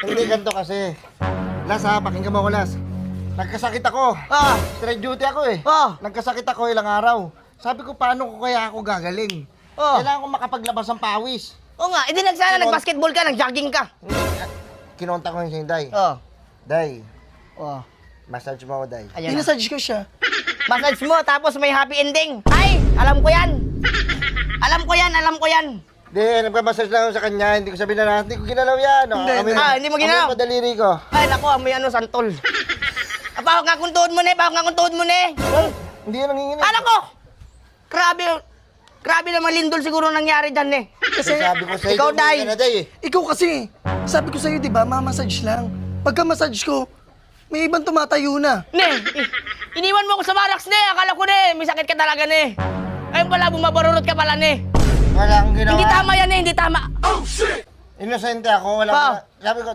Hindi ganito kasi. Las ha, pakinggan mo ko, Las. Nagkasakit ako. Straight duty ako eh. Nagkasakit ako ilang araw. Sabi ko, paano ko kaya ako gagaling? Kailangan ko makapaglabas ng pawis. Oo nga, edi nagsana nag-basketball ka, nag-jogging ka. Kinontak ko yung si Day. Day, massage mo ako, Day. Ayun na. Pinasage ko siya. Massage mo, tapos may happy ending. Ay, alam ko yan. Alam ko yan, alam ko yan. Hindi, nagpa-massage lang ako sa kanya. Hindi ko sabihin na hindi ko ginalaw yan. Hindi mo ginalaw? Amoy padaliri ko. Ay, naku, amoy ano, santol. Bawag nga kung tuhod mo, ne. Bawag nga kung tuhod mo, ne. Hindi yan nanginginig. Alam ko! Grabe naman lindol siguro nangyari dyan, ne. Kasi sabi ko sa'yo, Ikaw, Day. Day. Ikaw kasi, sabi ko sa'yo, di ba, mamassage lang. Pagka-massage ko, may ibang tumatayo na. Ne, iniwan mo ako sa barracks, ne. Akala ko, ne, may sakit ka talaga, ne. Ayun pala, bumabarurot ka pala, ne. Wala akong ginawa. Hindi tama yan, ne. Hindi tama. Inosente ako. Wala Pa. Sabi ko,